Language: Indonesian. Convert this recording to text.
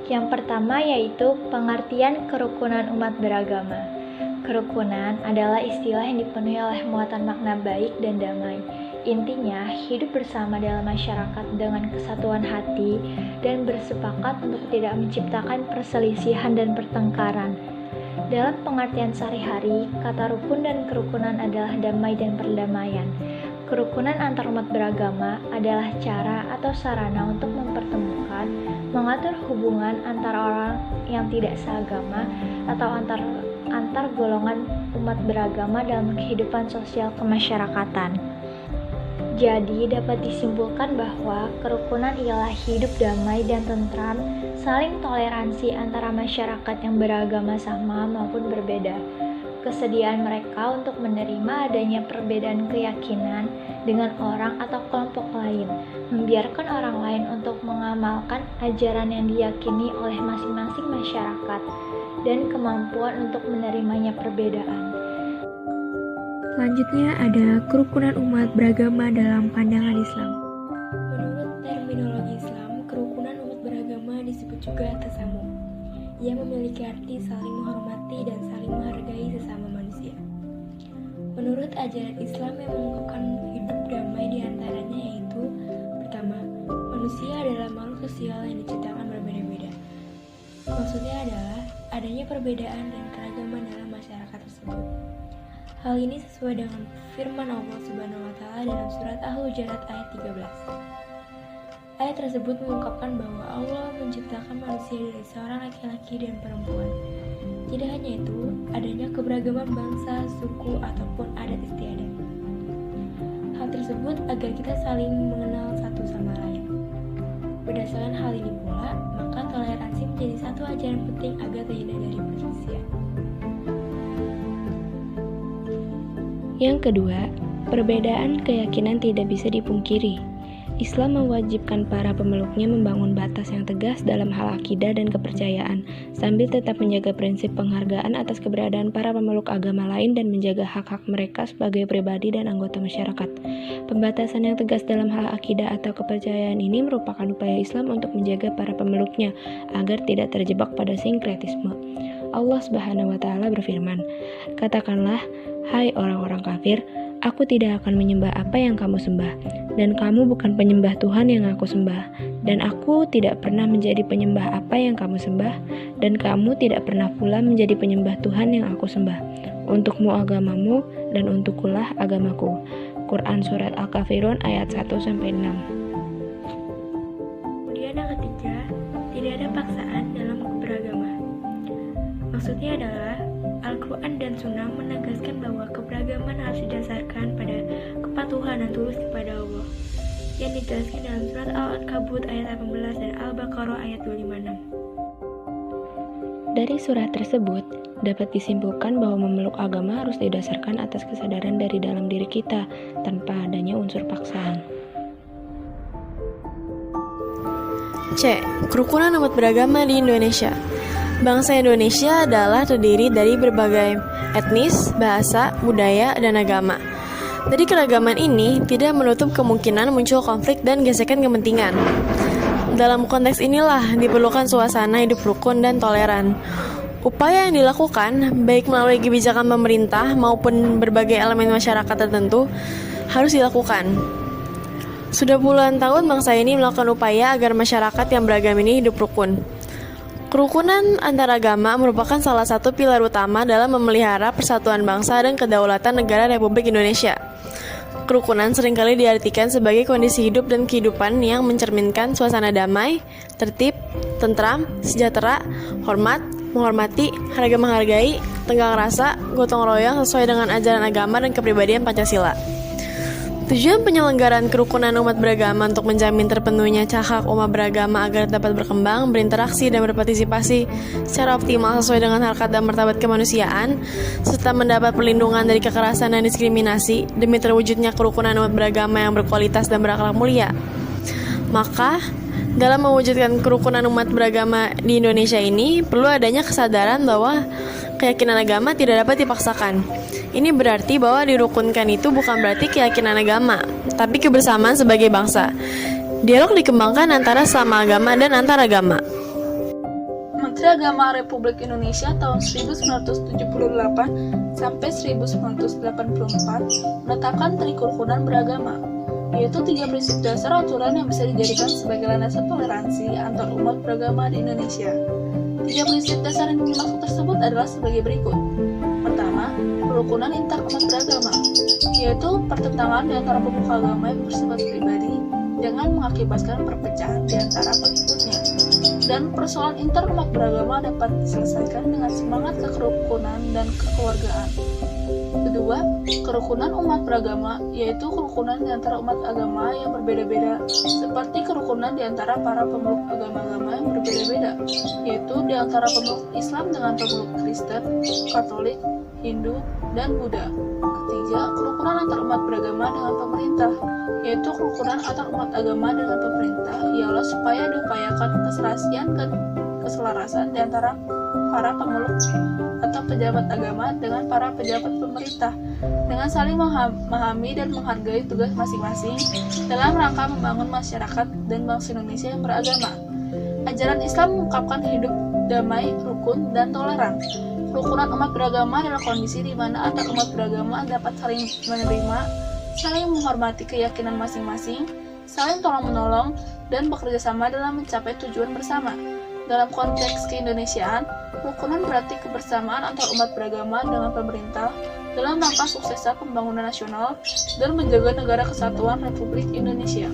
Yang pertama yaitu pengertian kerukunan umat beragama. Kerukunan adalah istilah yang dipenuhi oleh muatan makna baik dan damai. Intinya, hidup bersama dalam masyarakat dengan kesatuan hati dan bersepakat untuk tidak menciptakan perselisihan dan pertengkaran. Dalam pengertian sehari-hari, kata rukun dan kerukunan adalah damai dan perdamaian. Kerukunan antar umat beragama adalah cara atau sarana untuk mempertemukan, mengatur hubungan antara orang yang tidak seagama atau antar golongan umat beragama dalam kehidupan sosial kemasyarakatan. Jadi dapat disimpulkan bahwa kerukunan ialah hidup damai dan tentram, saling toleransi antara masyarakat yang beragama sama maupun berbeda. Kesediaan mereka untuk menerima adanya perbedaan keyakinan dengan orang atau kelompok lain, membiarkan orang lain untuk mengamalkan ajaran yang diyakini oleh masing-masing masyarakat, dan kemampuan untuk menerimanya perbedaan. Selanjutnya ada kerukunan umat beragama dalam pandangan Islam. Menurut terminologi Islam, kerukunan umat beragama disebut juga tasamuh. Ia memiliki arti saling menghormati dan saling menghargai sesama manusia. Menurut ajaran Islam yang mengungkapkan hidup damai di antaranya yaitu: pertama, manusia adalah makhluk sosial yang diciptakan berbeda-beda. Maksudnya adalah adanya perbedaan dan keragaman dalam masyarakat tersebut. Hal ini sesuai dengan firman Allah Subhanahu wa Ta'ala dalam surat Al-Hujurat ayat 13. Ayat tersebut mengungkapkan bahwa Allah menciptakan manusia dari seorang laki-laki dan perempuan. Tidak hanya itu, adanya keberagaman bangsa, suku, ataupun adat istiadat. Hal tersebut agar kita saling mengenal satu sama lain. Berdasarkan hal ini pula, maka toleransi menjadi satu ajaran penting agar terhindar dari perselisihan. Yang kedua, perbedaan keyakinan tidak bisa dipungkiri. Islam mewajibkan para pemeluknya membangun batas yang tegas dalam hal akidah dan kepercayaan, sambil tetap menjaga prinsip penghargaan atas keberadaan para pemeluk agama lain dan menjaga hak-hak mereka sebagai pribadi dan anggota masyarakat. Pembatasan yang tegas dalam hal akidah atau kepercayaan ini merupakan upaya Islam untuk menjaga para pemeluknya agar tidak terjebak pada sinkretisme. Allah Subhanahu wa Ta'ala berfirman, "Katakanlah, hai orang-orang kafir, aku tidak akan menyembah apa yang kamu sembah, dan kamu bukan penyembah Tuhan yang aku sembah, dan aku tidak pernah menjadi penyembah apa yang kamu sembah, dan kamu tidak pernah pula menjadi penyembah Tuhan yang aku sembah. Untukmu agamamu, dan untukkulah agamaku." Quran Surat Al-Kafirun ayat 1-6. Kemudian yang ketiga, tidak ada paksaan dalam beragama. Maksudnya adalah Al-Quran dan Sunnah menegaskan bahwa keberagaman harus didasarkan pada kepatuhan dan tulus kepada Allah, yang dijelaskan dalam surat Al-Ankabut ayat 18 dan Al-Baqarah ayat 256. Dari surat tersebut, dapat disimpulkan bahwa memeluk agama harus didasarkan atas kesadaran dari dalam diri kita, tanpa adanya unsur paksaan. C. Kerukunan umat beragama di Indonesia. Bangsa Indonesia adalah terdiri dari berbagai etnis, bahasa, budaya, dan agama. Dari keragaman ini tidak menutup kemungkinan muncul konflik dan gesekan kepentingan. Dalam konteks inilah diperlukan suasana hidup rukun dan toleran. Upaya yang dilakukan, baik melalui kebijakan pemerintah maupun berbagai elemen masyarakat tertentu, harus dilakukan. Sudah puluhan tahun bangsa ini melakukan upaya agar masyarakat yang beragam ini hidup rukun. Kerukunan antaragama merupakan salah satu pilar utama dalam memelihara persatuan bangsa dan kedaulatan negara Republik Indonesia. Kerukunan seringkali diartikan sebagai kondisi hidup dan kehidupan yang mencerminkan suasana damai, tertib, tentram, sejahtera, hormat, menghormati, harga menghargai, tenggang rasa, gotong royong sesuai dengan ajaran agama dan kepribadian Pancasila. Tujuan penyelenggaraan kerukunan umat beragama untuk menjamin terpenuhnya hak umat beragama agar dapat berkembang, berinteraksi, dan berpartisipasi secara optimal sesuai dengan harkat dan martabat kemanusiaan, serta mendapat perlindungan dari kekerasan dan diskriminasi demi terwujudnya kerukunan umat beragama yang berkualitas dan berakhlak mulia. Maka, dalam mewujudkan kerukunan umat beragama di Indonesia ini, perlu adanya kesadaran bahwa keyakinan agama tidak dapat dipaksakan. Ini berarti bahwa dirukunkan itu bukan berarti keyakinan agama, tapi kebersamaan sebagai bangsa. Dialog dikembangkan antara sesama agama dan antar agama. Menteri Agama Republik Indonesia tahun 1978 sampai 1984 menetapkan 3 kerukunan beragama, yaitu 3 prinsip dasar aturan yang bisa dijadikan sebagai landasan toleransi antar umat beragama di Indonesia. 3 prinsip dasar yang dimaksud tersebut adalah sebagai berikut. Pertama, kerukunan inter umat beragama, yaitu pertentangan di antara pemuka agama yang bersifat pribadi dengan mengakibatkan perpecahan di antara pengikutnya. Dan persoalan inter umat beragama dapat diselesaikan dengan semangat kekerukunan dan kekeluargaan. Kedua, kerukunan umat beragama, yaitu kerukunan di antara umat agama yang berbeda-beda, seperti kerukunan di antara para pemeluk agama-agama yang berbeda-beda, yaitu di antara pemeluk Islam dengan pemeluk Kristen, Katolik, Hindu, dan Buddha. Ketiga, kerukunan antar umat beragama dengan pemerintah, yaitu kerukunan antar umat agama dengan pemerintah ialah supaya diupayakan keserasian dan keselarasan di antara para pemeluk atau pejabat agama dengan para pejabat pemerintah, dengan saling memahami dan menghargai tugas masing-masing dalam rangka membangun masyarakat dan bangsa Indonesia yang beragama. Ajaran Islam mengungkapkan hidup damai, rukun, dan toleran. Kerukunan umat beragama adalah kondisi di mana antar umat beragama dapat saling menerima, saling menghormati keyakinan masing-masing, saling tolong-menolong, dan bekerja sama dalam mencapai tujuan bersama. Dalam konteks keindonesiaan, kerukunan berarti kebersamaan antar umat beragama dengan pemerintah dalam rangka suksesnya pembangunan nasional dan menjaga negara kesatuan Republik Indonesia.